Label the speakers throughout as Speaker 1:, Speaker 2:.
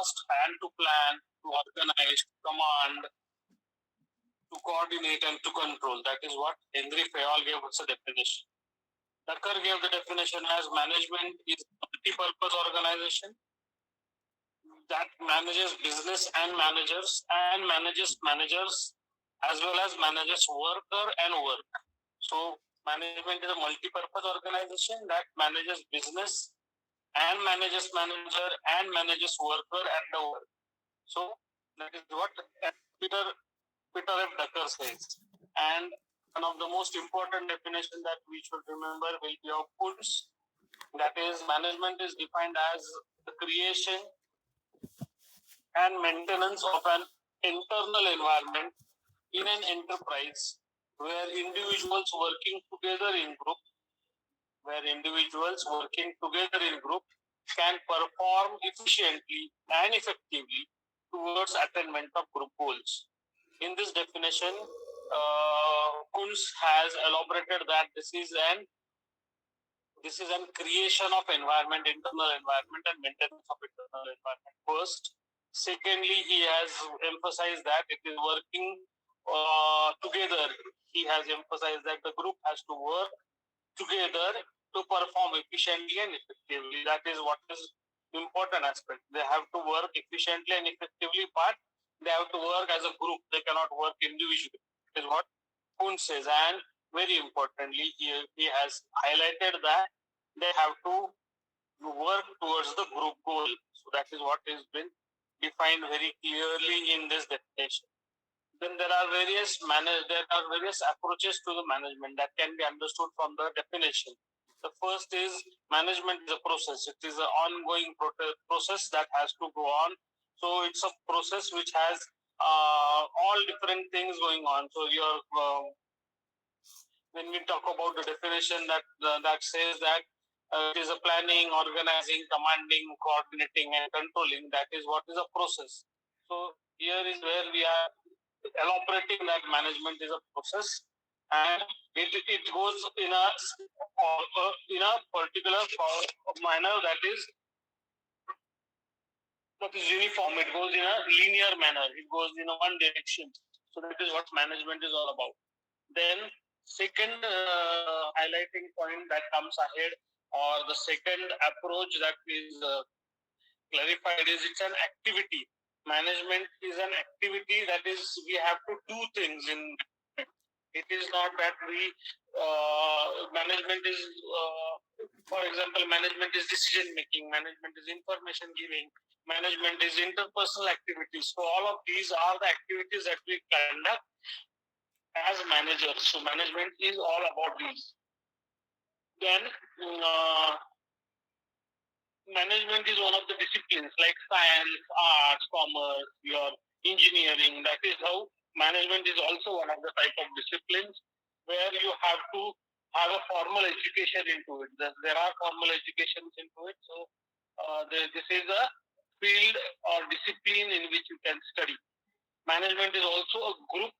Speaker 1: forecast and to plan, to organize, to command, to coordinate and to control. That is what Henry Fayol gave us a definition. Tucker gave the definition as management is a multi-purpose organization that manages business and manages managers as well as manages worker and work. So management is a multi-purpose organization that manages business and manages manager and manages worker and the work. So that is what Peter F. Drucker says. And one of the most important definition that we should remember will be of Kuntz. That is, management is defined as the creation and maintenance of an internal environment in an enterprise where individuals working together in group can perform efficiently and effectively towards attainment of group goals. In this definition, Kuntz has elaborated that this is an creation of environment, internal environment, and maintenance of internal environment first. Secondly, he has emphasized that it is working together. He has emphasized that the group has to work together to perform efficiently and effectively. That is what is important aspect. They have to work efficiently and effectively, but they have to work as a group. They cannot work individually. That is what Kuntz says. And very importantly, he has highlighted that they have to work towards the group goal. So that is what has been defined very clearly in this definition. Then there are various approaches to the management that can be understood from the definition. The first is management is a process. It is an ongoing process that has to go on. So it's a process which has all different things going on. So when we talk about the definition that says that it is a planning, organizing, commanding, coordinating, and controlling. That is what is a process. So here is where we are elaborating that management is a process, and it goes in a particular manner that is uniform. It goes in a linear manner. It goes in a one direction. So that is what management is all about. Then second highlighting point that comes ahead, or the second approach that is clarified, is it's an activity. Management is an activity, that is, we have to do things in it. It is not that management is, for example, management is decision making, management is information giving, management is interpersonal activities. So all of these are the activities that we conduct as managers. So management is all about these. Then management is one of the disciplines like science, arts, commerce, your engineering. That is how management is also one of the type of disciplines where you have to have a formal education into it. There are formal educations into it. So this is a field or discipline in which you can study. Management is also a group.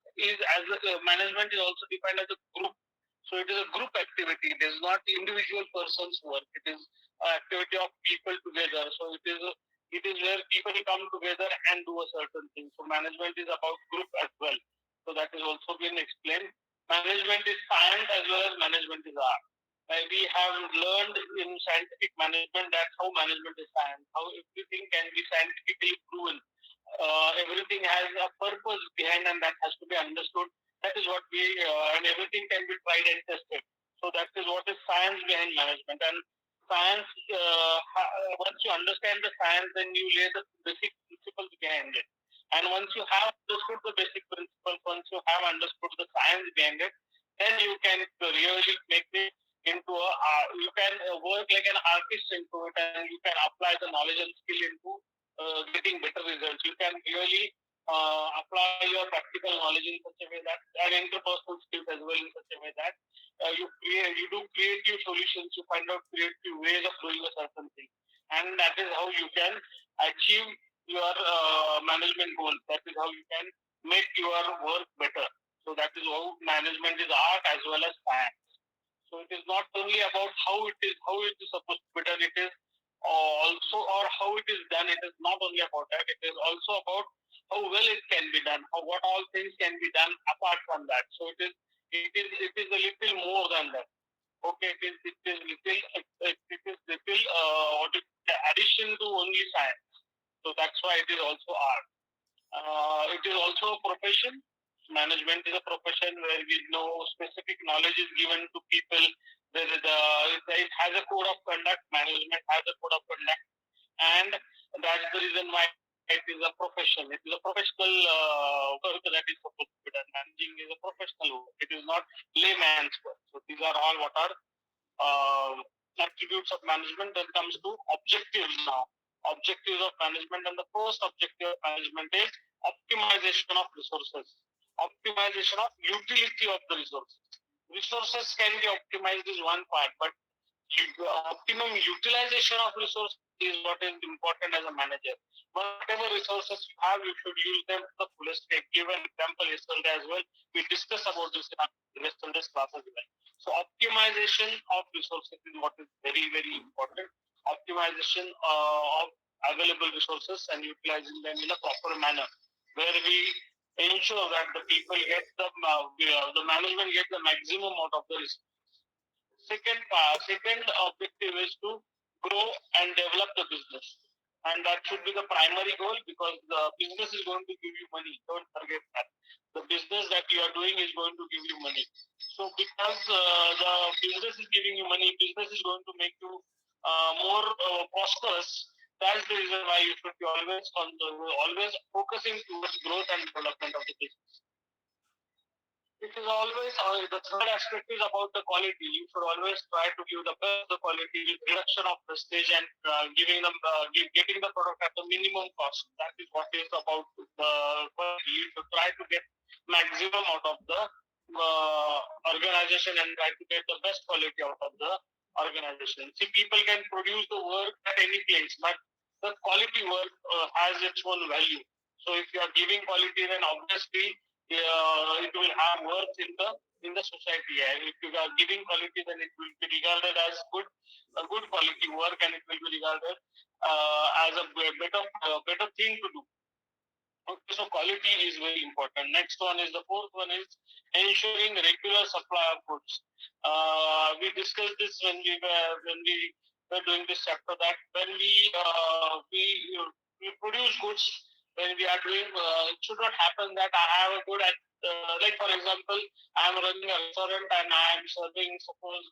Speaker 1: Management is also defined as a group. So it is a group activity. It is not individual person's work. It is an activity of people together. So it is where people come together and do a certain thing. So management is about group as well. So that is also been explained. Management is science as well as management is art. We have learned in scientific management that how management is science, how everything can be scientifically proven. Everything has a purpose behind, and that has to be understood. That is what and everything can be tried and tested. So that is what is science behind management. And science, once you understand the science, then you lay the basic principles behind it. And once you have understood the basic principles, once you have understood the science behind it, then you can really make it into you can work like an artist into it, and you can apply the knowledge and skill into getting better results. You can really apply your practical knowledge in such a way that, and interpersonal skills as well, in such a way that you do creative solutions, you find out creative ways of doing a certain thing, and that is how you can achieve your management goals. That is how you can make your work better. So that is how management is art as well as science. So it is not only about how it is supposed to be done. It is also, or how it is done. It is not only about that, it is also about how well it can be done, how what all things can be done apart from that. So it is a little more than that. Okay, it is little what is the addition to only science. So that's why it is also art. It is also a profession. Management is a profession where we know specific knowledge is given to people. It has a code of conduct. Management has a code of conduct, and that's the reason why it is a profession. It is a professional work that is supposed to be done. Managing is a professional work. It is not layman's work. So these are all what are uh, attributes of management. That comes to objectives now. Objectives of management, and the first objective of management is optimization of resources, optimization of utility of the resources. Resources can be optimized is one part, but optimum utilization of resources is what is important as a manager. Whatever resources you have, you should use them to the fullest. I gave an example yesterday as well. We discussed about this in our yesterday's class as well. So optimization of resources is what is very, very important. Optimization of available resources and utilizing them in a proper manner, where we ensure that the people get the management gets the maximum out of the resources. Second objective is to grow and develop the business, and that should be the primary goal, because the business is going to give you money. Don't forget that the business that you are doing is going to give you money. So because the business is giving you money, business is going to make you more prosperous. That's the reason why you should be always focusing towards growth and development of the business. It is always the third aspect is about the quality. You should always try to give the best the quality with reduction of prestige, and getting the product at the minimum cost. That is what is about the quality. You should try to get maximum out of the organization, and try to get the best quality out of the organization. See, people can produce the work at any place, but the quality work has its own value. So if you are giving quality, then obviously it will have worth in the society. And if you are giving quality, then it will be regarded as a good quality work, and it will be regarded as a better thing to do. Okay, so quality is very important. Next one is the fourth one is ensuring regular supply of goods. We discussed this when we were doing this chapter, that when we produce goods, when we are doing, it should not happen that I have a good at like for example, I am running a restaurant and I am serving, suppose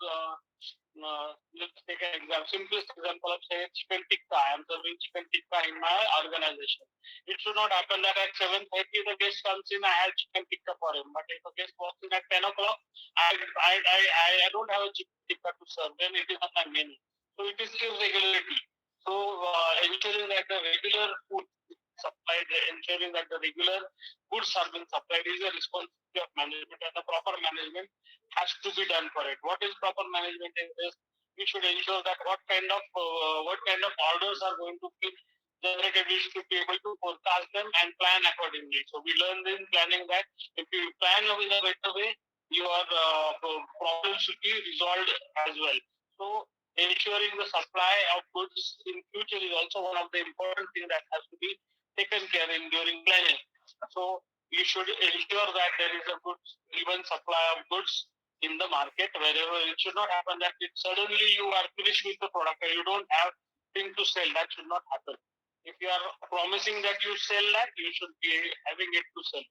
Speaker 1: let's take an example, simplest example of say chicken tikka. I am serving chicken tikka in my organization. It should not happen that at 7:30 the guest comes in, I have chicken tikka for him. But if a guest walks in at 10 o'clock, I don't have a chicken tikka to serve. Then it is on my menu. So it is irregularity. So ensuring that the regular food supplied, ensuring that the regular goods are being supplied is a responsibility of management, and the proper management has to be done for it. What is proper management in this? We should ensure that what kind of orders are going to be generated. We should be able to forecast them and plan accordingly. So we learned in planning that if you plan in a better way, your problems should be resolved as well. So ensuring the supply of goods in future is also one of the important things that has to be taken care in during planning. So you should ensure that there is a good even supply of goods in the market wherever. It should not happen that it suddenly you are finished with the product and you don't have thing to sell. That should not happen. If you are promising that you sell that, you should be having it to sell.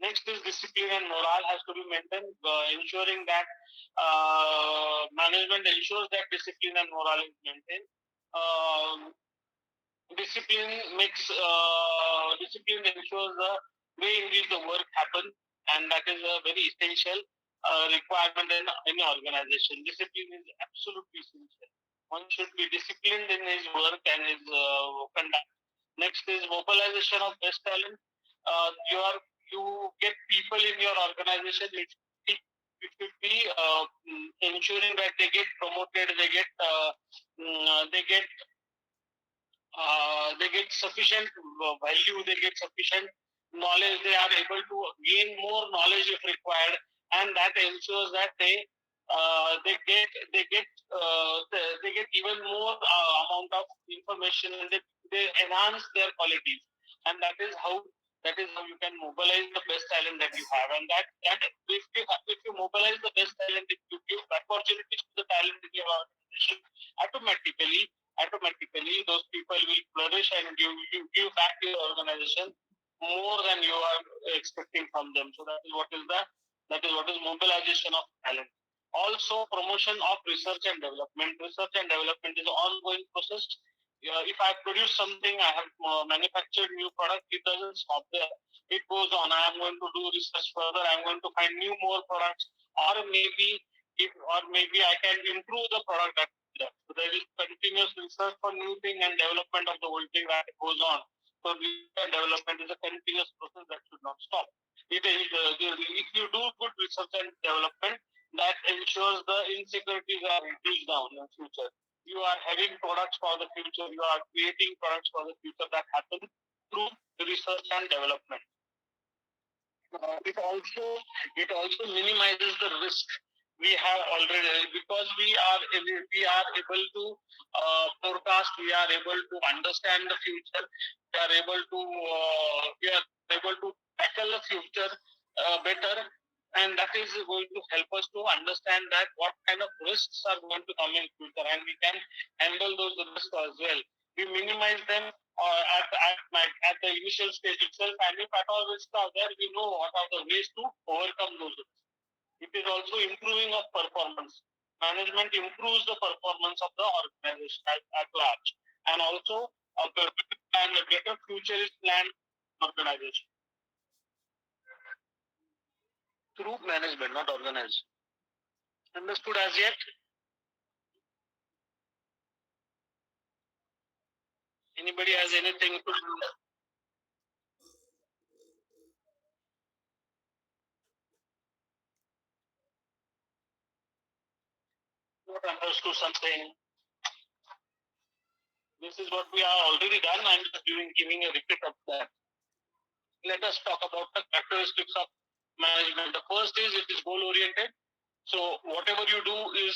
Speaker 1: Next is discipline and morale has to be maintained, ensuring that management ensures that discipline and morale is maintained. Um, discipline ensures the way in which the work happens, and that is a very essential requirement in any organization. Discipline is absolutely essential. One should be disciplined in his work and his conduct. Next is mobilization of best talent. You get people in your organization. It should be ensuring that they get promoted, they get sufficient value, they get sufficient knowledge, they are able to gain more knowledge if required, and that ensures that they they get even more amount of information, and they enhance their qualities, and that is how you can mobilize the best talent that you have, and that if you mobilize the best talent, if you give opportunities to the talent in your organization, automatically automatically those people will flourish, and you give back to your organization more than you are expecting from them. So that is what is mobilization of talent. Also, promotion of research and development. Research and development is an ongoing process. If I produce something, I have manufactured new product, it doesn't stop there. It goes on. I am going to do research further. I am going to find new more products, or maybe I can improve the product that is there. So there is continuous research for new thing and development of the old thing that goes on. So research and development is a continuous process that should not stop. If you do good research and development, that ensures the insecurities are reduced down in the future. You are having products for the future. You are creating products for the future that happen through research and development. Uh, it also it also minimizes the risk we have already, because we are able to forecast. We are able to understand the future. We are able to tackle the future better, and that is going to help us to understand that what kind of risks are going to come in future, and we can handle those risks as well. We minimize them at the initial stage itself, and if at all risks are there, we know what are the ways to overcome those risks. It is also improving of performance. Management improves the performance of the organization at large, and also a better future is planned organization through management, not organization. Understood as yet? Anybody has anything to not understood something? This is what we are already done. I'm just giving a repeat of that. Let us talk about the characteristics of management. The first is it is goal oriented. So whatever you do is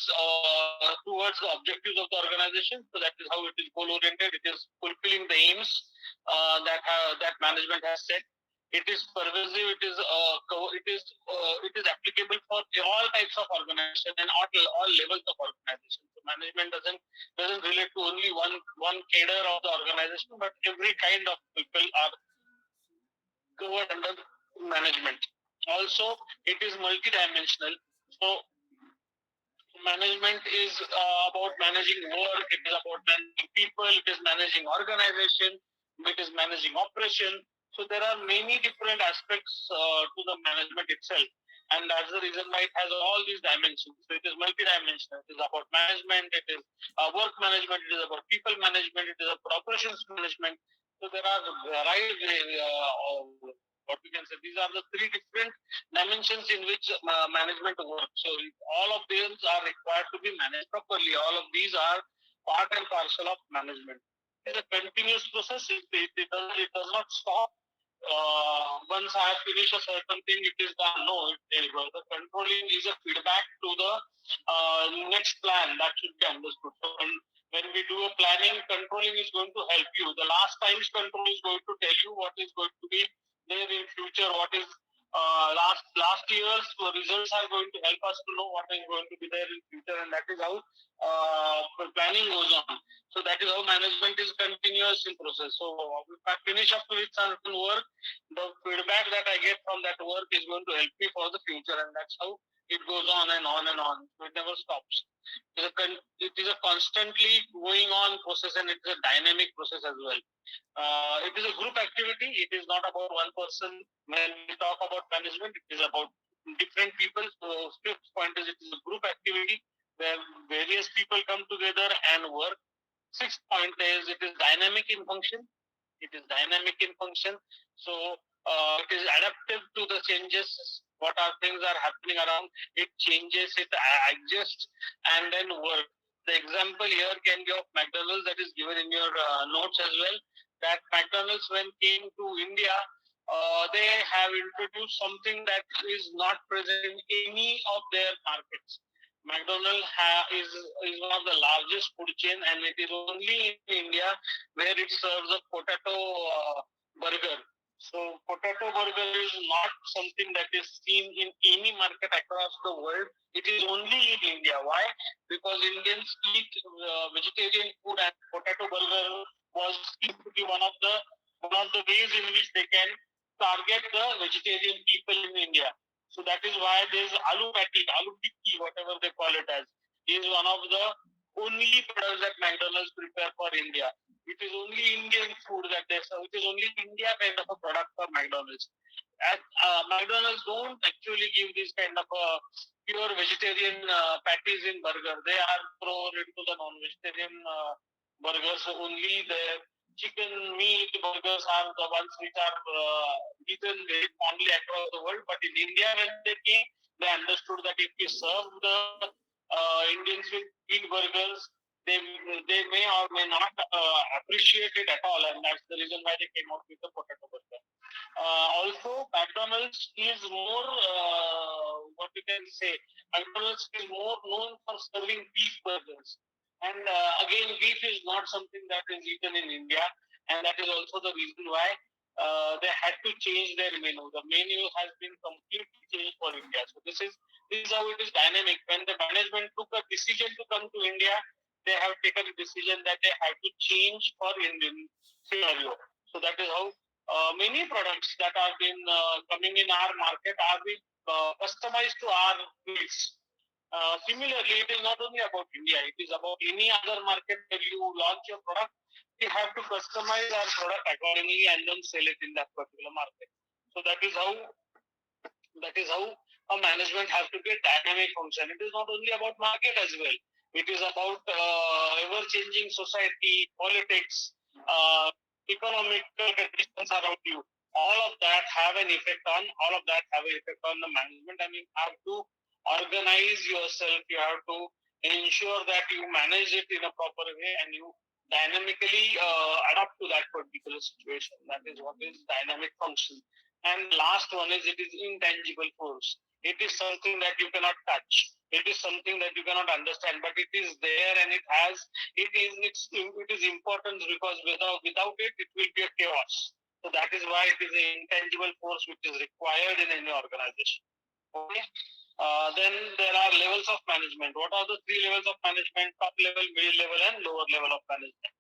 Speaker 1: towards the objectives of the organization. So that is how it is goal oriented. It is fulfilling the aims that management has set. It is pervasive. It is applicable for all types of organization and all levels of organization. So management doesn't relate to only one cadre of the organization, but every kind of people are covered under management. Also, it is multidimensional. So management is about managing work, it is about managing people, it is managing organization, it is managing operation. So there are many different aspects to the management itself, and that's the reason why it has all these dimensions. So it is multidimensional. It is about management, it is work management, it is about people management, it is about operations management. So there are variety what we can say. These are the three different dimensions in which management works. So all of these are required to be managed properly. All of these are part and parcel of management. It is a continuous process. It does not stop. Once I have finished a certain thing, it is done. No, the controlling is a feedback to the next plan that should be understood. So when we do a planning, controlling is going to help you. The last time's control is going to tell you what is going to be there in future, what is last year's results are going to help us to know what is going to be there in future, and that is how planning goes on. So that is how management is continuous in process. So if I finish up with certain work, the feedback that I get from that work is going to help me for the future, and that's how it goes on and on and on. So it never stops. It is a constantly going on process, and it is a dynamic process as well. It is a group activity. It is not about one person. When we talk about management, it is about different people. So fifth point is it is a group activity where various people come together and work. Sixth point is it is dynamic in function. It is dynamic in function. So it is adaptive to the changes. What are things are happening around? It changes. It adjusts and then work. The example here can be of McDonald's that is given in your notes as well. That McDonald's, when came to India, they have introduced something that is not present in any of their markets. McDonald's is one of the largest food chain, and it is only in India where it serves a potato burger. So potato burger is not something that is seen in any market across the world. It is only in India. Why? Because Indians eat vegetarian food, and potato burger was seen to be one of the ways in which they can target the vegetarian people in India. So that is why there's aloo patty, aloo tikki, whatever they call it as, is one of the only products that McDonald's prepare for India. It is only Indian food that they serve. It is only India kind of a product for McDonald's. McDonald's don't actually give this kind of a pure vegetarian patties in burger. They are more into the non-vegetarian burgers. So only the chicken meat burgers are the ones which are eaten very commonly across the world. But in India, when they came, they understood that if we serve the Indians with meat burgers, they they may or may not appreciate it at all, and that's the reason why they came out with the potato burger. Also, McDonald's is more what we can say. McDonald's is more known for serving beef burgers, and again, beef is not something that is eaten in India, and that is also the reason why they had to change their menu. The menu has been completely changed for India. So this is how it is dynamic. When the management took a decision to come to India, they have taken a decision that they have to change for Indian scenario. So that is how many products that are been coming in our market are being customized to our needs. Similarly, it is not only about India, it is about any other market where you launch your product, we have to customize our product accordingly and then sell it in that particular market. So that is how a management has to be a dynamic function. It is not only about market as well. It is about ever-changing society, politics, economical conditions around you. All of that have an effect on the management, and you have to organize yourself. You have to ensure that you manage it in a proper way, and you dynamically adapt to that particular situation. That is what is dynamic function. And last one is, it is intangible force. It is something that you cannot touch. It is something that you cannot understand, but it is there, and it is important, because without it, it will be a chaos. So that is why it is an intangible force which is required in any organization. Okay. Then there are levels of management. What are the three levels of management? Top level, middle level, and lower level of management.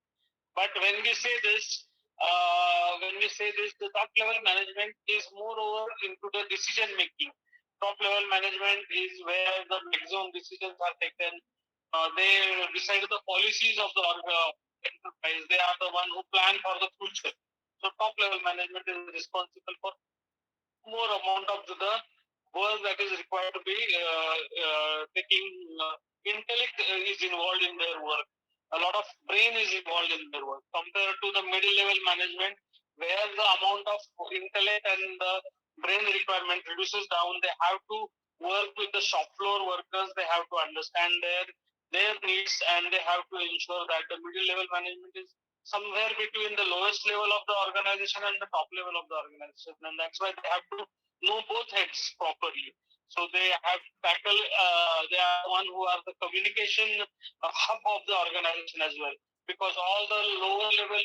Speaker 1: But when we say this, the top level management is moreover into the decision making. Top level management is where the maximum decisions are taken. They decide the policies of the enterprise. They are the one who plan for the future. So top level management is responsible for more amount of the work that is required to be taking. Intellect is involved in their work. A lot of brain is involved in their work compared to the middle level management, where the amount of intellect and the brain requirement reduces down. They have to work with the shop floor workers. They have to understand their needs, and they have to ensure that the middle level management is somewhere between the lowest level of the organization and the top level of the organization, and that's why they have to know both heads properly. So they have to tackle. They are one who are the communication hub of the organization as well, because all the lower level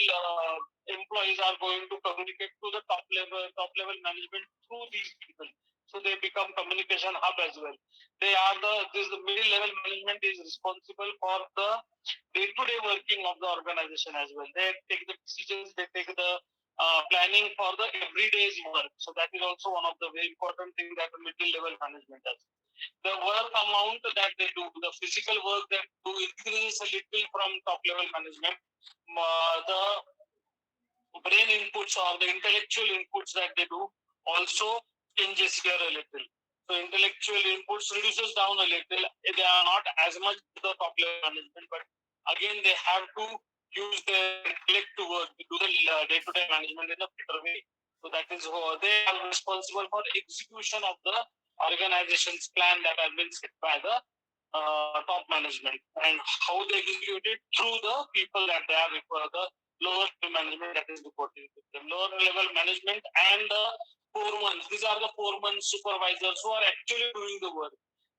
Speaker 1: employees are going to communicate to the top level management through these people. So they become communication hub as well. The middle level management is responsible for the day-to-day working of the organization as well. They take the decisions, they take the planning for the everyday's work. So that is also one of the very important things that the middle level management does. The work amount that they do, the physical work that do increases a little from top level management. The brain inputs or the intellectual inputs that they do also changes here a little. So intellectual inputs reduces down a little. They are not as much the top level management, but again they have to use their intellect to work to do the day-to-day management in a better way. So that is how they are responsible for execution of the organization's plan that has been set by the top management, and how they execute it through the people that they are the lower level management that is reporting to them. Lower level management and the foremen. These are the foremen supervisors who are actually doing the work.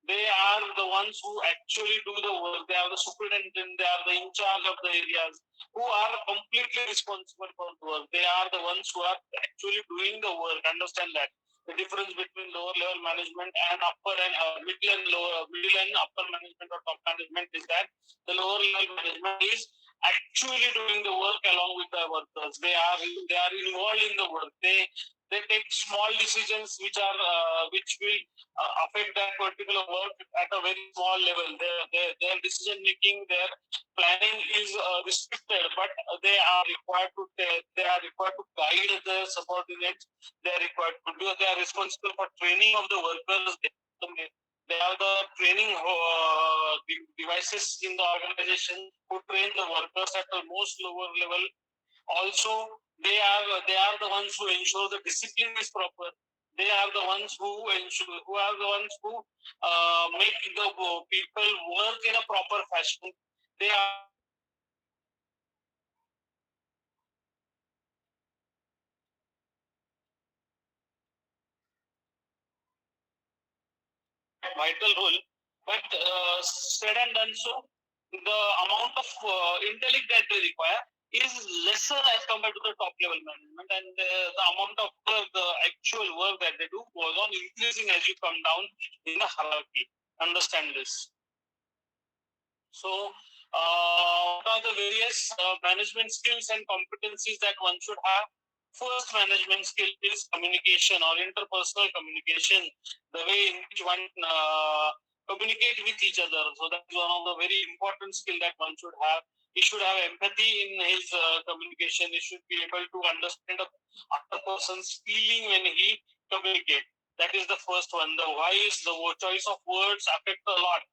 Speaker 1: they are the ones who actually do the work. They are the superintendent, they are the in charge of the areas, who are completely responsible for the work. They are the ones who are actually doing the work. Understand that. The difference between lower level management and upper and middle and upper management or top management is that the lower level management is actually doing the work along with the workers. They are involved in the work. They take small decisions which will affect that particular work at a very small level. Their decision making, their planning is restricted, but they are required to guide the subordinates. They are required to do. They are responsible for training of the workers. They are the training devices in the organization who train the workers at the most lower level. Also, they are the ones who ensure the discipline is proper. They are the ones who make the people work in a proper fashion. They are vital role. But said and done so, the amount of intellect that they require is lesser as compared to the top level management, and the amount of the actual work that they do goes on increasing as you come down in the hierarchy. Understand this. So, what are the various management skills and competencies that one should have? First management skill is communication or interpersonal communication, the way in which one communicate with each other. So that's one of the very important skill that one should have. He should have empathy in his communication. He should be able to understand the other person's feeling when he communicates. That is the first one. The wise, the choice of words affect a lot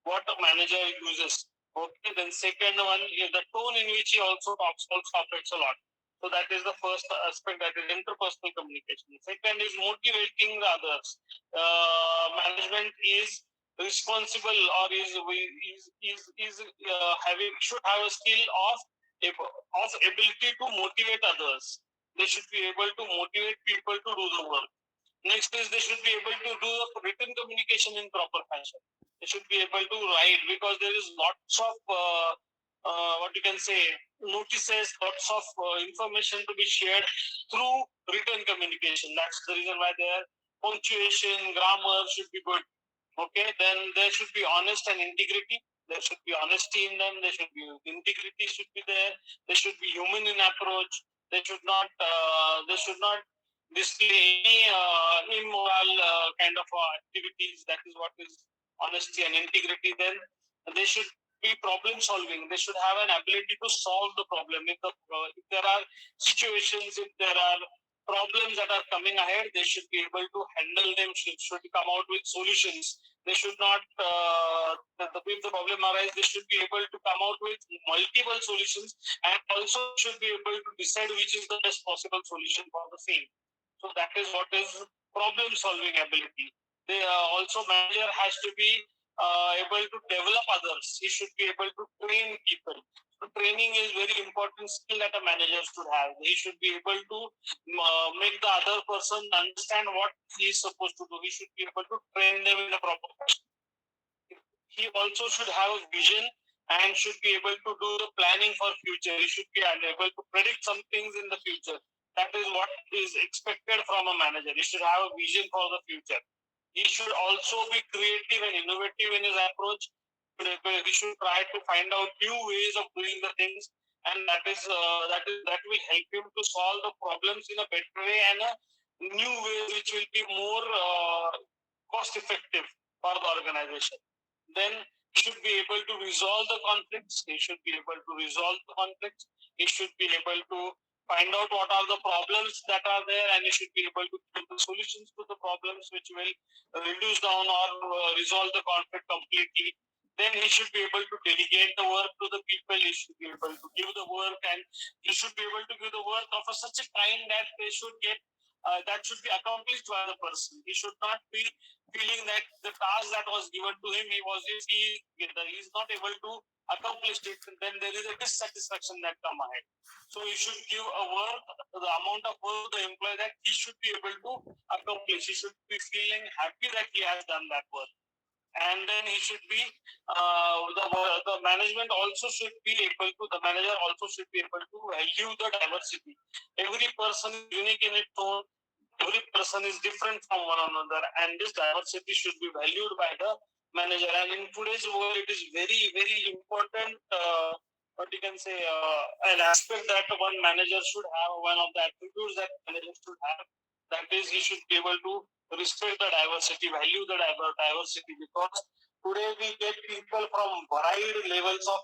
Speaker 1: what a manager uses. Okay, then second one is the tone in which he also talks also affects a lot. So that is the first aspect, that is interpersonal communication. Second is motivating the others. Management is responsible or is having should have a skill of ability to motivate others. They should be able to motivate people to do the work. Next is they should be able to do written communication in proper fashion. They should be able to write, because there is lots of what you can say notices, lots of information to be shared through written communication. That's the reason why their punctuation, grammar should be good. Okay, then there should be honest and integrity. There should be honesty in them. There should be integrity should be there. They should be human in approach. They should not display any immoral kind of activities. That is what is honesty and integrity. Then they should be problem solving. They should have an ability to solve the problem. If there are situations, if there are problems that are coming ahead, they should be able to handle them. Should come out with solutions. They should not. If the problem arises, they should be able to come out with multiple solutions, and also should be able to decide which is the best possible solution for the same. So that is what is problem solving ability. They also manager has to be able to develop others. He should be able to train people. So training is very important skill that a manager should have. He should be able to make the other person understand what he is supposed to do. He should be able to train them in a proper fashion. He also should have a vision and should be able to do the planning for future. He should be able to predict some things in the future. That is what is expected from a manager. He should have a vision for the future. He should also be creative and innovative in his approach. He should try to find out new ways of doing the things, and that will help him to solve the problems in a better way and a new way which will be more cost effective for the organization. Then he should be able to resolve the conflicts. He should be able to resolve the conflicts. He should be able to find out what are the problems that are there, and he should be able to give the solutions to the problems which will reduce down or resolve the conflict completely. Then he should be able to delegate the work to the people. He should be able to give the work, and he should be able to give the work of such a kind that they should get that should be accomplished by the person. He should not be feeling that the task that was given to him, he is not able to accomplish it. Then there is a dissatisfaction that come ahead. So he should give a work, the amount of work to the employee that he should be able to accomplish. He should be feeling happy that he has done that work. And then he should be the management also should be able to the manager also should be able to value the diversity. Every person is unique in its own. Every person is different from one another, and this diversity should be valued by the manager. And in today's world, it is very important. What you can say, an aspect that one manager should have, one of the attributes that manager should have, that is, he should be able to respect the diversity, value the diversity, because today we get people from varied levels of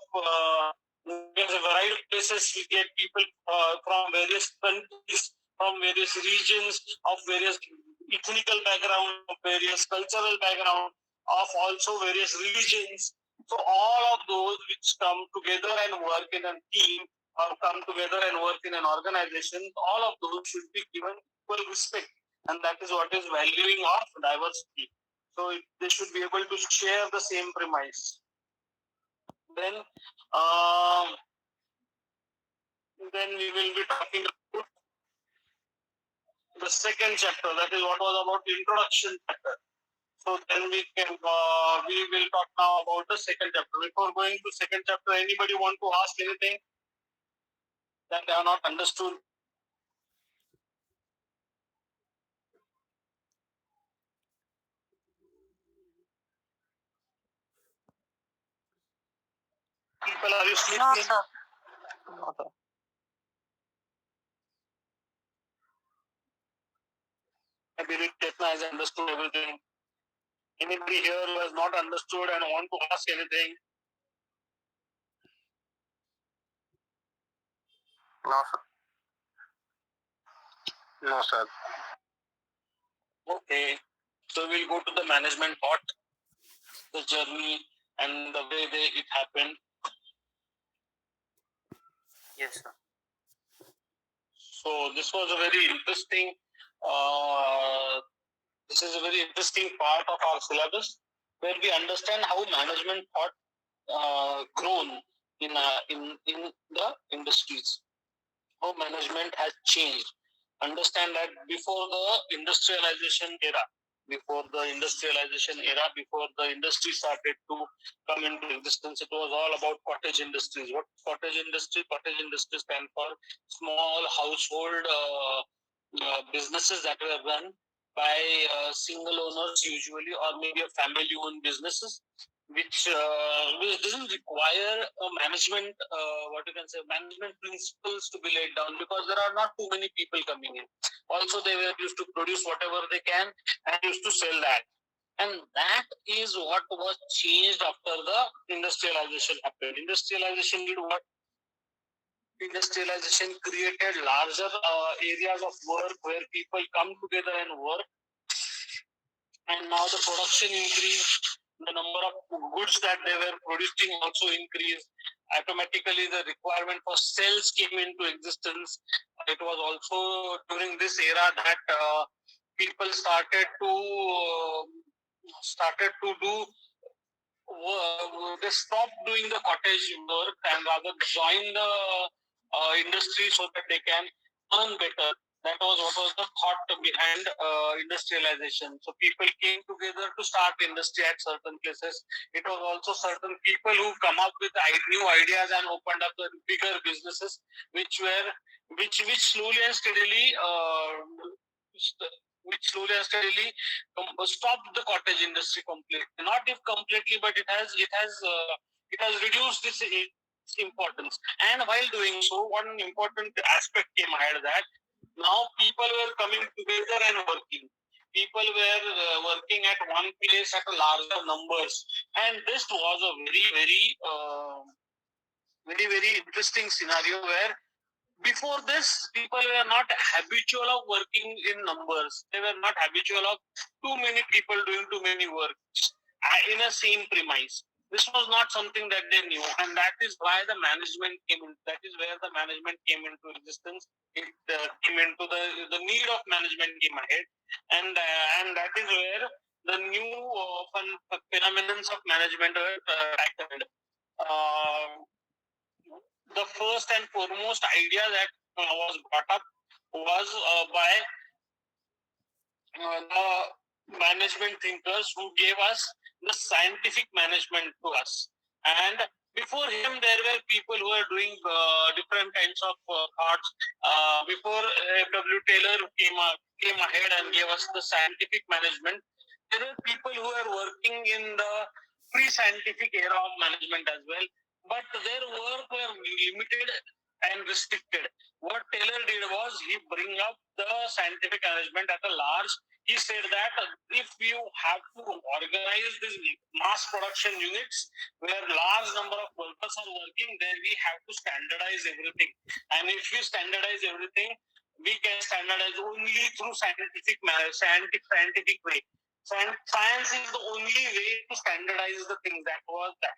Speaker 1: varied places. We get people from various countries, from various regions, of various ethnical background, of various cultural background, of also various religions. So all of those which come together and work in a team or come together and work in an organization, all of those should be given equal respect, and that is what is valuing of diversity. So they should be able to share the same premise. Then, um, then we will be talking about the second chapter. That is what was about introduction chapter. So then we will talk now about the second chapter. Before going to second chapter, anybody want to ask anything that they have not understood? People, are you sleeping? No, sir. No, sir. Maybe Rick Chetna has understood everything. Anybody here who has not understood and want to ask anything? No, sir. No, sir. Okay. So we'll go to the management part, the journey, and the way it happened. Yes, sir. So this was a very interesting. This is a very interesting part of our syllabus, where we understand how management thought grown in the industries, how management has changed. Understand that before the industrialization era, before the industry started to come into existence, it was all about cottage industries. What cottage industry? Cottage industry stand for small household businesses that were run by single owners usually, or maybe a family-owned businesses, which doesn't require a management, what you can say, management principles to be laid down, because there are not too many people coming in. Also, they were used to produce whatever they can and used to sell that. And that is what was changed after the industrialization happened. Industrialization did what? Industrialization created larger areas of work where people come together and work, and now the production increased, the number of goods that they were producing also increased. Automatically, the requirement for cells came into existence. It was also during this era that people started to do. They stopped doing the cottage work and rather join the industry so that they can earn better. That was what was the thought behind industrialization. So people came together to start industry at certain places. It was also certain people who come up with new ideas and opened up the bigger businesses, which slowly and steadily stopped the cottage industry completely. Not if completely, but it has reduced its importance. And while doing so, one important aspect came ahead, that now people were coming together and working. People were working at one place at a larger numbers, and this was a very interesting scenario where before this, people were not habitual of working in numbers. They were not habitual of too many people doing too many works in a same premise. This was not something that they knew, and that is why the management came in. That is where the management came into existence. It came into the need of management came ahead, and that is where the new phenomenons of management were tackled. The first and foremost idea that was brought up was by the management thinkers who gave us the scientific management to us. And before him, there were people who were doing different kinds of thoughts. Before F.W. Taylor came ahead and gave us the scientific management, there were people who were working in the pre-scientific era of management as well, but their work were limited and restricted. What Taylor did was he bring up the scientific management at a large. He said that if you have to organize these mass production units where large number of workers are working, then we have to standardize everything. And if we standardize everything, we can standardize only through scientific way. Science is the only way to standardize the thing. That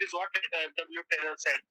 Speaker 1: is what W. Taylor said.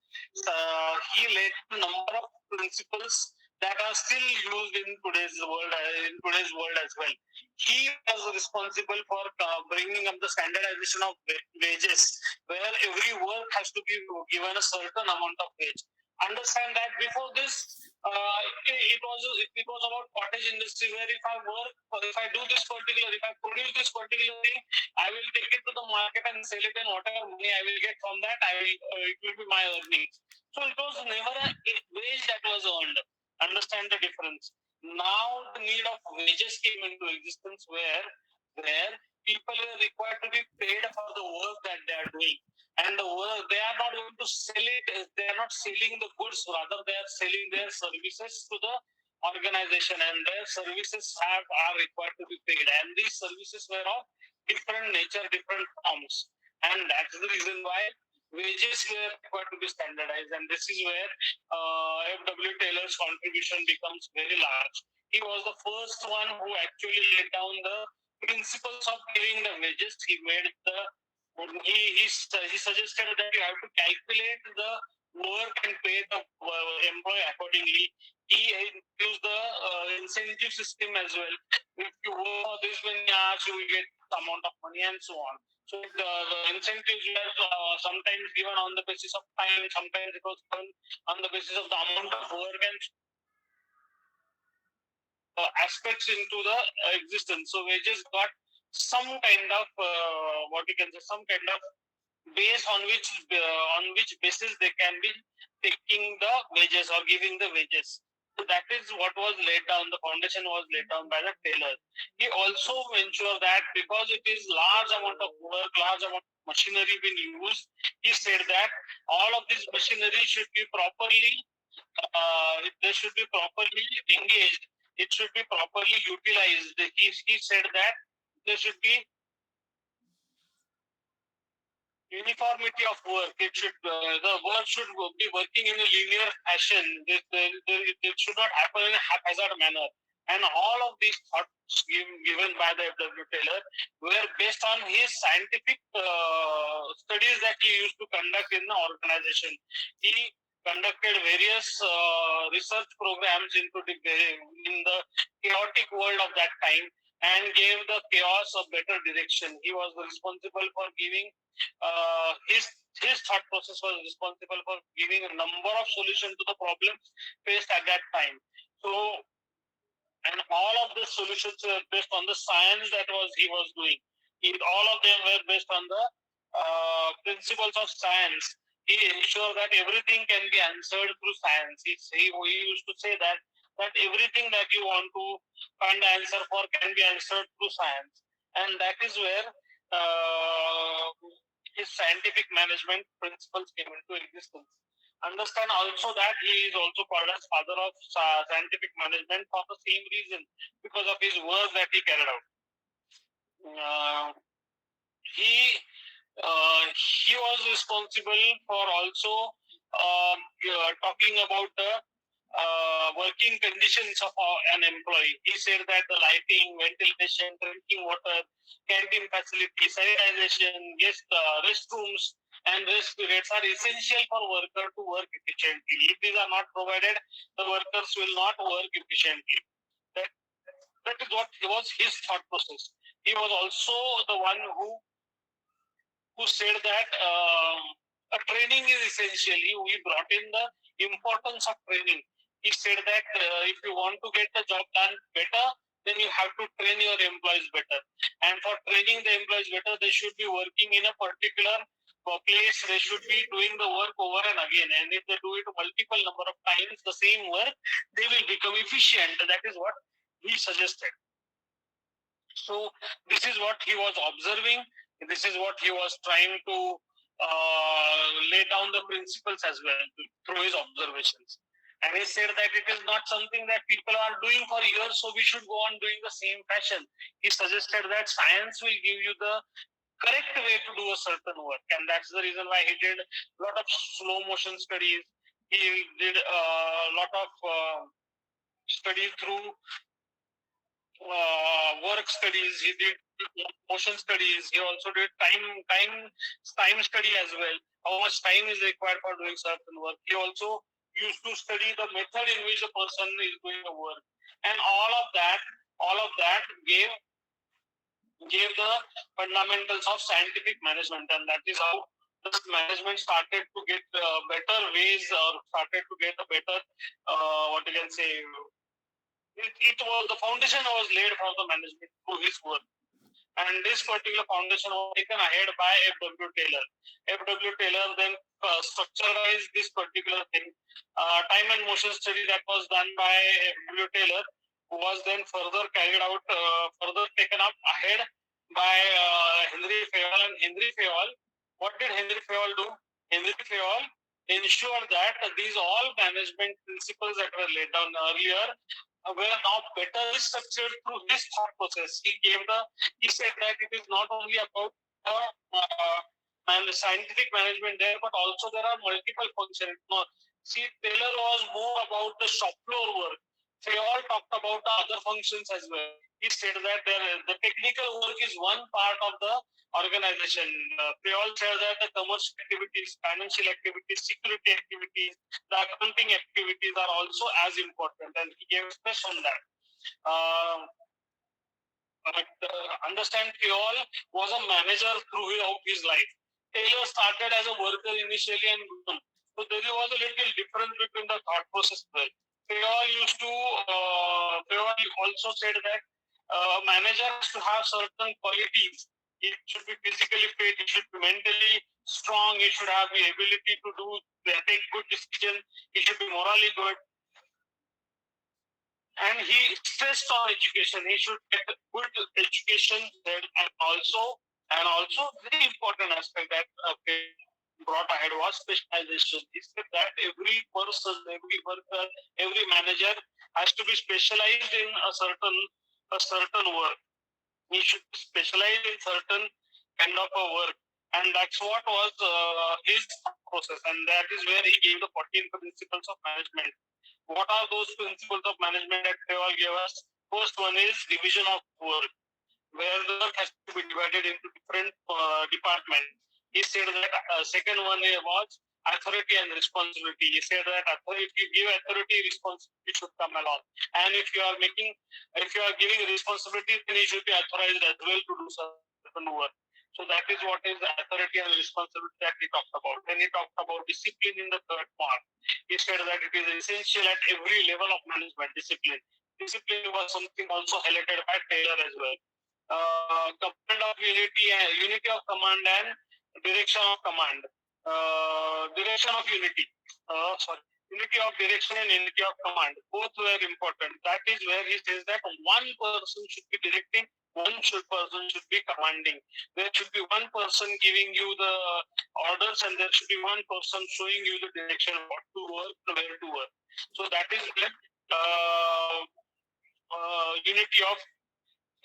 Speaker 1: He laid a number of principles that are still used in today's world as well. He was responsible for bringing up the standardization of wages, where every work has to be given a certain amount of wage. Understand that before this, it was about cottage industry, where if I do this particular, if I produce this particular thing, I will take it to the market and sell it, and whatever money I will get from that, it will be my earnings. So it was never a wage that was earned. Understand the difference. Now the need of wages came into existence, where people were required to be paid for the work that they are doing, and the work they are not going to sell it. They are not selling the goods, rather they are selling their services to the organization, and their services are required to be paid, and these services were of different nature, different forms, and that's the reason why wages were required to be standardized. And this is where F.W. Taylor's contribution becomes very large. He was the first one who actually laid down the principles of giving the wages. He suggested that you have to calculate the work and pay the employee accordingly. He introduced the incentive system as well. If you work for this many hours, you will get this amount of money and so on. So the incentives were sometimes given on the basis of time, sometimes it was given on the basis of the amount of work and aspects into the existence. So wages got some kind of what we can say, some kind of base on which basis they can be taking the wages or giving the wages. So that is what was laid down. The foundation was laid down by the Taylor. He also ensured that because it is large amount of work, large amount of machinery being used, he said that all of this machinery should be properly they should be properly engaged. It should be properly utilized. He said that there should be uniformity of work. The work should be working in a linear fashion. It should not happen in a haphazard manner. And all of these thoughts given by the F.W. Taylor were based on his scientific studies that he used to conduct in the organization. He conducted various research programs in the chaotic world of that time, and gave the chaos a better direction. He was responsible for giving his thought process was responsible for giving a number of solutions to the problems faced at that time. So, and all of the solutions were based on the science that he was doing. All of them were based on the principles of science. He ensured that everything can be answered through science. He used to say that everything that you want to find the answer for can be answered through science, and that is where his scientific management principles came into existence. Understand also that he is also called as father of scientific management for the same reason, because of his work that he carried out. He he was responsible for also talking about the working conditions of an employee. He said that the lighting, ventilation, drinking water, canteen facilities, sanitization, restrooms, and rest periods are essential for worker to work efficiently. If these are not provided, the workers will not work efficiently. That is what was his thought process. He was also the one who said that a training is essential. We brought in the importance of training. He said that if you want to get the job done better, then you have to train your employees better. And for training the employees better, they should be working in a particular place. They should be doing the work over and again. And if they do it multiple number of times, the same work, they will become efficient. That is what he suggested. So this is what he was observing. This is what he was trying to lay down the principles as well through his observations. And he said that it is not something that people are doing for years, so we should go on doing the same fashion. He suggested that science will give you the correct way to do a certain work, and that's the reason why he did a lot of slow motion studies. He did a lot of studies through work studies. He did motion studies. He also did time study as well. How much time is required for doing certain work. He also used to study the method in which a person is doing the work, and all of that gave the fundamentals of scientific management, and that is how this management started to get better ways, or started to get a better what you can say. It was the foundation was laid for the management through his work. And this particular foundation was taken ahead by F.W. Taylor. F.W. Taylor then structurized this particular thing. Time and motion study that was done by F.W. Taylor was then further carried out, further taken up ahead by Henry Fayol. And Henry Fayol, what did Henry Fayol do? Henry Fayol ensured that these all management principles that were laid down earlier were now better structured through his thought process. He said that it is not only about scientific management there, but also there are multiple functions. No, see, Taylor was more about the shop floor work. They all talked about the other functions as well. He said that the technical work is one part of the organization. They all said that the commercial activities, financial activities, security activities, the accounting activities are also as important, and he gave stress on that. But understand, Fayol was a manager throughout his life. Taylor started as a worker initially and grew. So there was a little difference between the thought process there. Fayol also said that a manager has to have certain qualities. He should be physically fit, he should be mentally strong, he should have the ability to take good decisions, he should be morally good, and he stressed on education. He should get a good education, and also very important aspect that brought ahead was specialization. He said that every person, every worker, every manager has to be specialized in a certain work. He should specialize in certain kind of a work, and that's what was his process, and that is where he gave the 14 principles of management. What are those principles of management that Fayol gave us? First one is division of work, where the work has to be divided into different departments. He said that second one was authority and responsibility. He said that if you give authority, responsibility should come along. And if you are giving responsibility, then you should be authorized as well to do certain work. So that is what is the authority and responsibility that he talked about. Then he talked about discipline in the third part. He said that it is essential at every level of management. Discipline was something also highlighted by Taylor as well. Command of unity of command, and direction of command. Direction of unity. Unity of direction and unity of command. Both were important. That is where he says that one person should be directing, person should be commanding. There should be one person giving you the orders, and there should be one person showing you the direction of what to work, where to work. So that is where unity of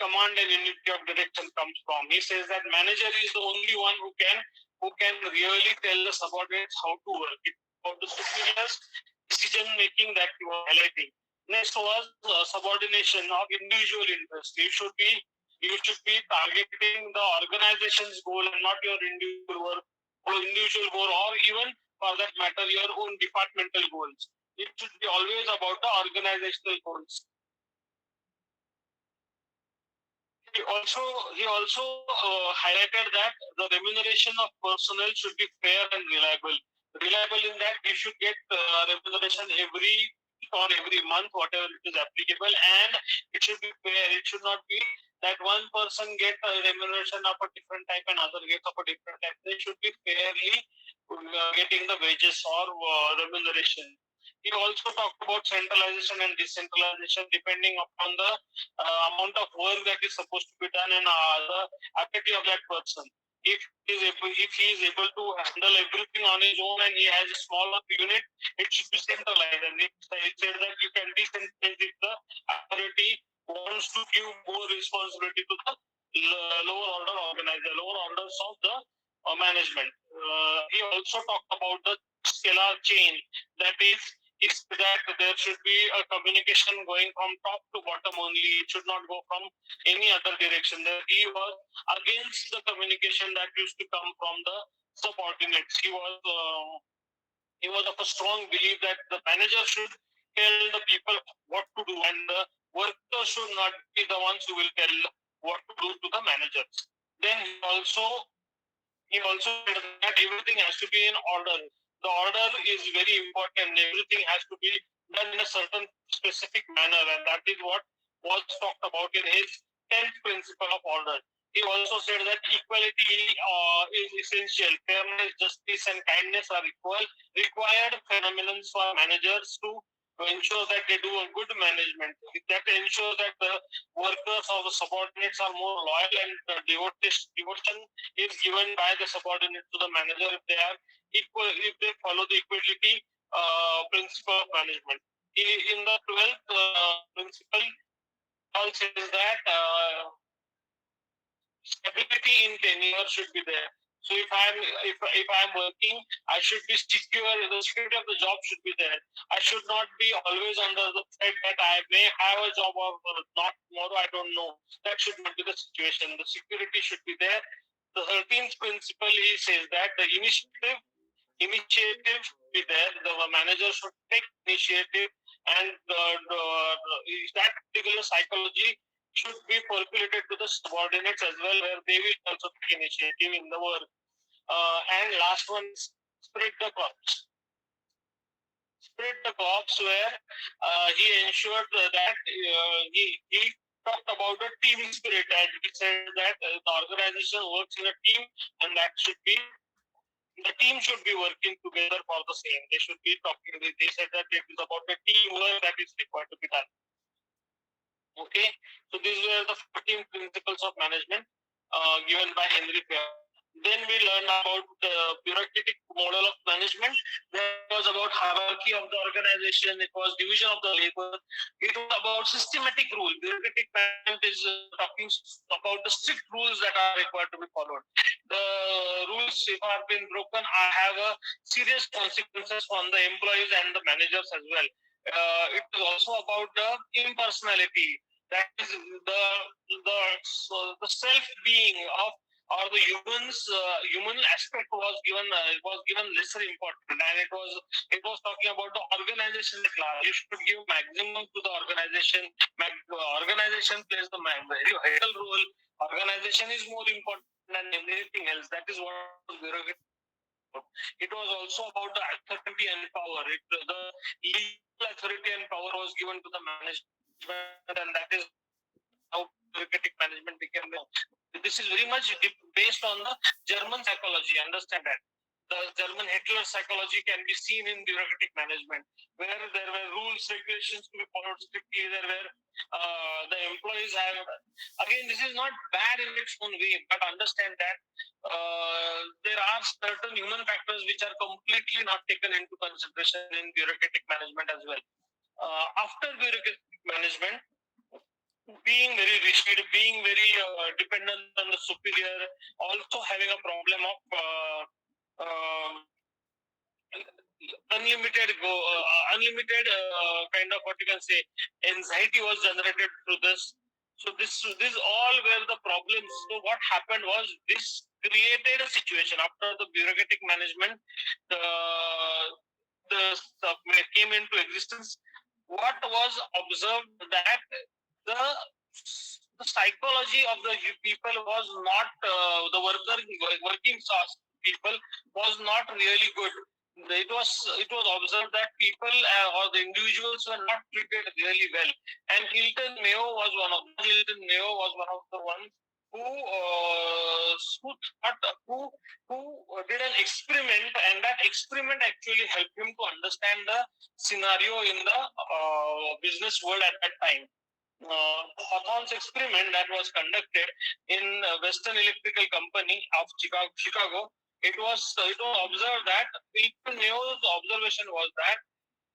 Speaker 1: command and unity of direction comes from. He says that manager is the only one who can really tell the subordinates how to work. It's about the superior's decision making that you are highlighting. Next was subordination of individual interest. You should be targeting the organization's goal and not your individual work or individual goal, or even for that matter your own departmental goals. It should be always about the organizational goals. He also highlighted that the remuneration of personnel should be fair and reliable. Reliable in that you should get remuneration every or every month, whatever it is applicable, and it should be fair. It should not be that one person get a remuneration of a different type and other gets of a different type. They should be fairly getting the wages or remuneration. He also talked about centralization and decentralization depending upon the amount of work that is supposed to be done and the ability of that person. If he is able to handle everything on his own and he has a smaller unit, it should be centralized. And it said that you can decentralize if the authority wants to give more responsibility to the lower order organizer, lower orders of the management. He also talked about the scalar chain, that is that there should be a communication going from top to bottom only. It should not go from any other direction. That he was against the communication that used to come from the subordinates. He was of a strong belief that the manager should tell the people what to do, and the workers should not be the ones who will tell what to do to the managers. Then he also said that everything has to be in order. The order is very important. Everything has to be done in a certain specific manner, and that is what was talked about in his 10th principle of order. He also said that equality is essential. Fairness, justice, and kindness are required phenomenons for managers to ensure that they do a good management. That ensures that the workers or the subordinates are more loyal and devotion is given by the subordinate to the manager if they are equal, if they follow the equality principle of management. In the 12th principle, Paul says that stability in tenure should be there. So if I'm working, I should be secure. The security of the job should be there. I should not be always under the threat that I may have a job or not tomorrow. I don't know. That should not be the situation. The security should be there. The 13th principle, he says that the initiative be there. The manager should take initiative, and that particular psychology should be percolated to the subordinates as well, where they will also take initiative in the work. And last one is spread the crops. Spread the crops, where he ensured that he talked about the team spirit, and he said that the organization works in a team, and that should be the team should be working together for the same. They should be talking. They said that it is about the teamwork that is required to be done. Okay, so these were the 14 principles of management given by Henry Fayol. Then we learned about the bureaucratic model of management. That was about hierarchy of the organization. It was division of the labor. It was about systematic rule. Bureaucratic management is talking about the strict rules that are required to be followed. The rules, if have been broken, have a serious consequences on the employees and the managers as well. It is also about the impersonality. That is the self being of or the human aspect was given lesser important, and it was talking about the organization at large. You should give maximum to the organization. Organization plays the very vital role. Organization is more important than anything else. That is what bureaucracy. It was also about the authority and power. The legal authority and power was given to the management, and that is how bureaucratic management became. This is very much based on the German psychology. Understand that the German Hitler psychology can be seen in bureaucratic management, where there were rules, regulations to be followed strictly. There were the employees have. Again, this is not bad in its own way, but understand that there are certain human factors which are completely not taken into consideration in bureaucratic management as well. After bureaucratic management, being very rigid, being very dependent on the superior, also having a problem of unlimited kind of what you can say anxiety was generated through this. So this all were the problems. So what happened was this created a situation after the bureaucratic management the came into existence. What was observed that the the psychology of the people was not the working class people was not really good. it was observed that people or the individuals were not treated really well. And Hilton Mayo was one of Hilton Mayo was one of the ones who thought who did an experiment, and that experiment actually helped him to understand the scenario in the business world at that time. Hawthorne's experiment that was conducted in Western Electrical Company of Chicago, it was observed that people Mayo's observation was that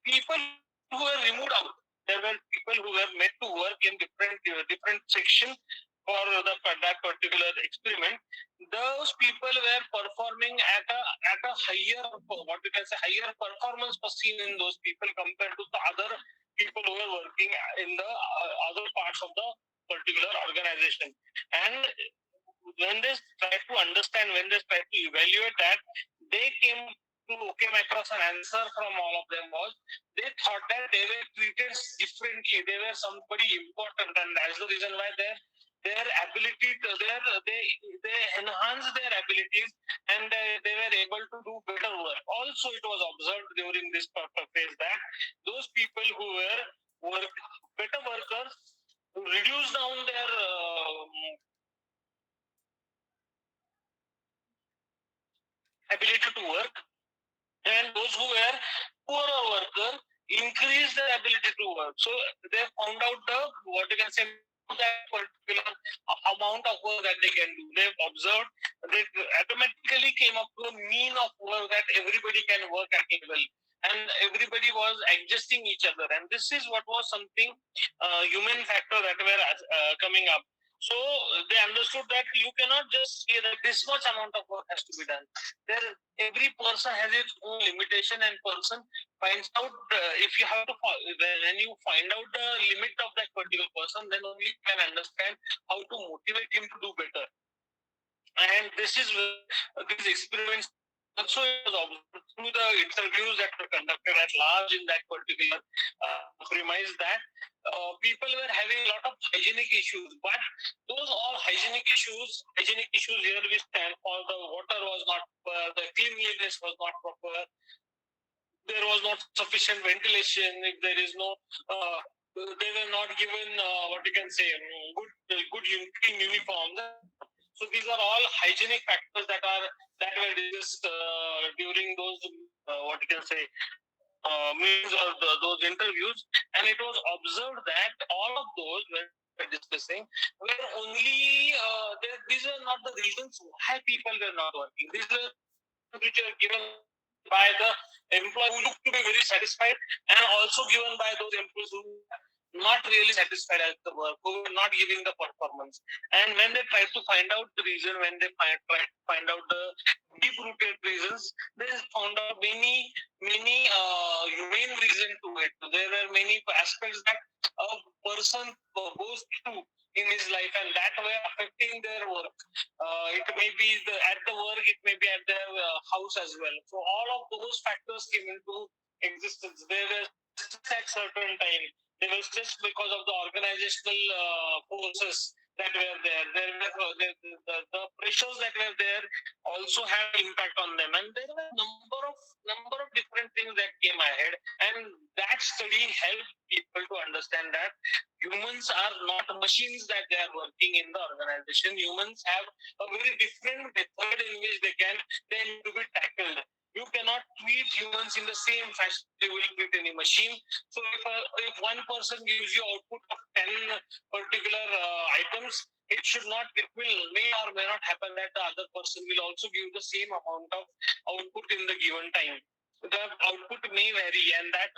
Speaker 1: people who were removed out, there were people who were made to work in different sections for that particular experiment. Those people were performing at a higher, what we can say, higher performance was seen in those people compared to the other people who were working in the other parts of the particular organization. And when they tried to understand, when they tried to evaluate that, they came across an answer from all of them was they thought that they were treated differently. They were somebody important, and that's the reason why their ability to they enhanced their abilities, and they were able to do better work. Also, it was observed during this phase that those people who were better workers reduced down their ability to work, and those who were poorer worker increased their ability to work. So they found out the what you can say that particular amount of work that they can do. They've observed they automatically came up to a mean of work that everybody can work at a level. And everybody was adjusting each other, and this is what was something human factor that were coming up. So they understood that you cannot just say that this much amount of work has to be done. There, every person has its own limitation, and person finds out if you have to when you find out the limit of that particular person, then only you can understand how to motivate him to do better. And this is these experiments also was observed through the interviews that were conducted at large in that particular premise that people were having a lot of hygienic issues, but those all hygienic issues here we stand for the water was not the cleanliness was not proper, there was not sufficient ventilation, if there is no they were not given what you can say good clean uniforms. So these are all hygienic factors that were discussed during those what you can say meetings or those interviews, and it was observed that all of those were discussing were only these are not the reasons why people were not working. These are which are given by the employee who look to be very satisfied, and also given by those employees who not really satisfied at the work, who were not giving the performance. And when they try to find out the reason, when they try to find out the deep-rooted reasons, they found out many humane reason to it. There were many aspects that a person goes through in his life, and that way affecting their work. It may be at the work, it may be at their house as well. So all of those factors came into existence. They were stressed at certain time. They were stressed because of the organizational forces that were there. There were the pressures that were there also had impact on them, and there were number of different things that came ahead, and that study helped people to understand that humans are not machines that they are working in the organization. Humans have a very different method in which they need to be tackled. You cannot treat humans in the same fashion you will treat any machine. So if one person gives you output of 10 particular items, it may or may not happen that the other person will also give the same amount of output in the given time. The output may vary, and that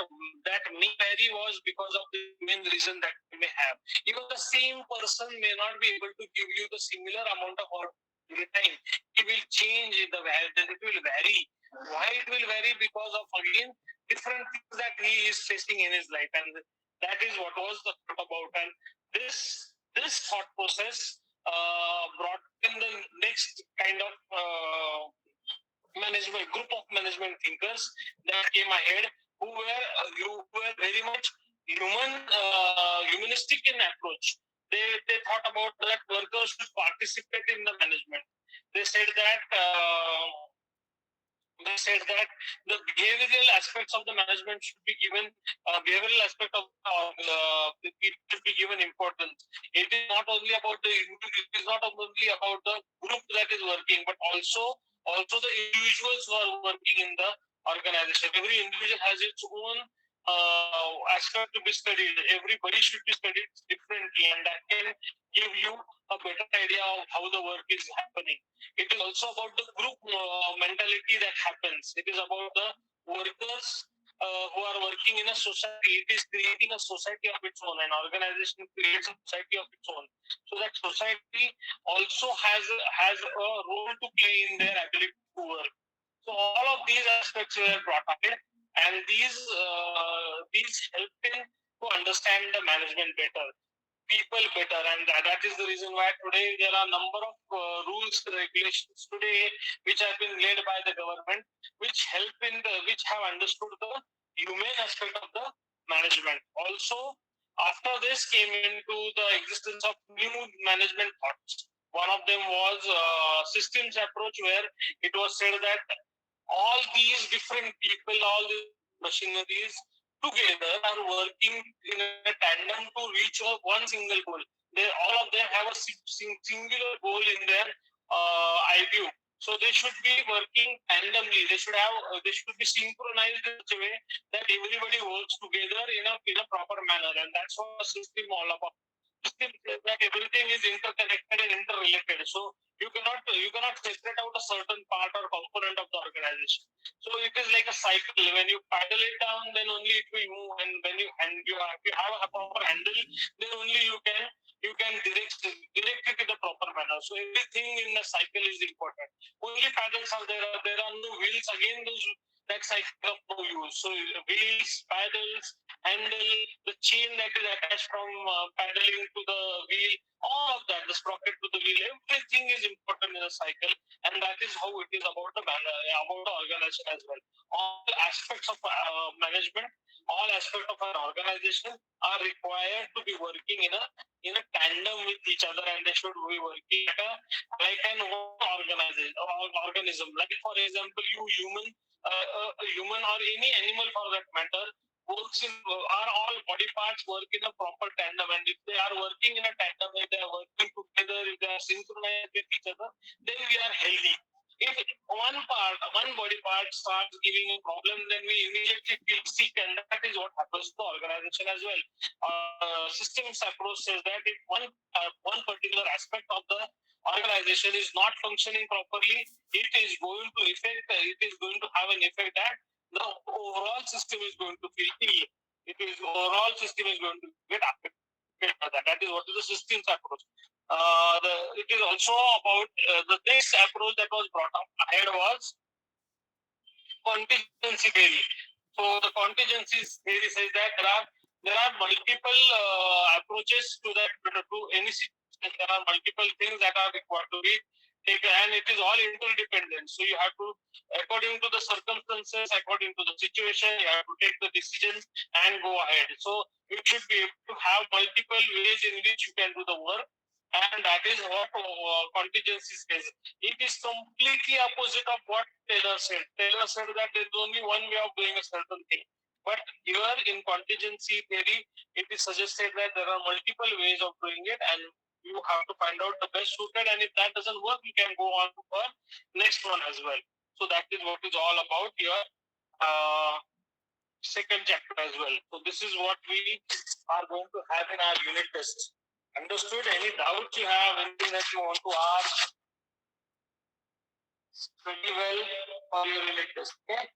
Speaker 1: may vary was because of the main reason that you may have. Even the same person may not be able to give you the similar amount of output every time. It will change in the it will vary. Why it will vary? Because of again different things that he is facing in his life, and that is what was the thought about. And this thought process brought in the next kind of management group of management thinkers that came ahead who were very much humanistic in approach. They thought about that workers should participate in the management. They said that They said that the behavioral aspects of the management should be given, behavioral aspect of the people should be given importance. It is not only about the individual, it is not only about the group that is working, but also the individuals who are working in the organization. Every individual has its own aspect to be studied. Everybody should be studied differently, and that can give you a better idea of how the work is happening. It is also about the group mentality that happens. It is about the workers who are working in a society. It is creating a society of its own. An organization creates a society of its own. So that society also has a role to play in their ability to work. So all of these aspects were brought up, and these help in to understand the management better, people better, and that is the reason why today there are a number of rules, regulations today which have been laid by the government, which which have understood the humane aspect of the management. Also, after this came into the existence of new management thoughts. One of them was systems approach, where it was said that all these different people, all these machineries together are working in a tandem to reach one single goal. All of them have a singular goal in their eye view. So they should be working randomly. They should be synchronized in such a way that everybody works together in a proper manner, and that's what a system all about. System says that everything is interconnected and interrelated. So you cannot separate out a certain part or component of the organization. So it is like a cycle. When you paddle it down, then only it will move, and when you have a proper handle, then only you can direct it in the proper manner. So everything in the cycle is important. Only paddles are there. There are no wheels. Again, that cycle of no use. So wheels, paddles, handle, the chain that is attached from paddling to the wheel, all of that, the sprocket to the wheel, everything is important in a cycle, and that is how it is about about the organization as well. All aspects of management, all aspects of an organization are required to be working in a tandem with each other, and they should be working like an organization or organism. Like for example, a human or any animal for that matter works in are all body parts work in a proper tandem, and if they are working in a tandem, if they are working together, if they are synchronized with each other, then we are healthy. If one body part starts giving a problem, then we immediately feel sick, and that is what happens to the organization as well. Systems approach says that if one particular aspect of the organization is not functioning properly, it is going to have an effect that the overall system is going to feel ill. Overall system is going to get affected by that. That is what is the systems approach. It is also about the next approach that was brought up ahead was contingency theory. So the contingency theory says that there are multiple approaches to any situation. There are multiple things that are required to be taken, and it is all interdependent. So you have to, according to the circumstances, according to the situation, you have to take the decisions and go ahead. So you should be able to have multiple ways in which you can do the work, and that is what contingency says. It is completely opposite of what Taylor said. Taylor said that there is only one way of doing a certain thing. But here in contingency theory, it is suggested that there are multiple ways of doing it, and you have to find out the best suited. And if that doesn't work, you can go on to the next one as well. So that is what is all about here. Second chapter as well. So this is what we are going to have in our unit test. Understood? Any doubts you have, anything that you want to ask? Pretty well for your unit test. Okay?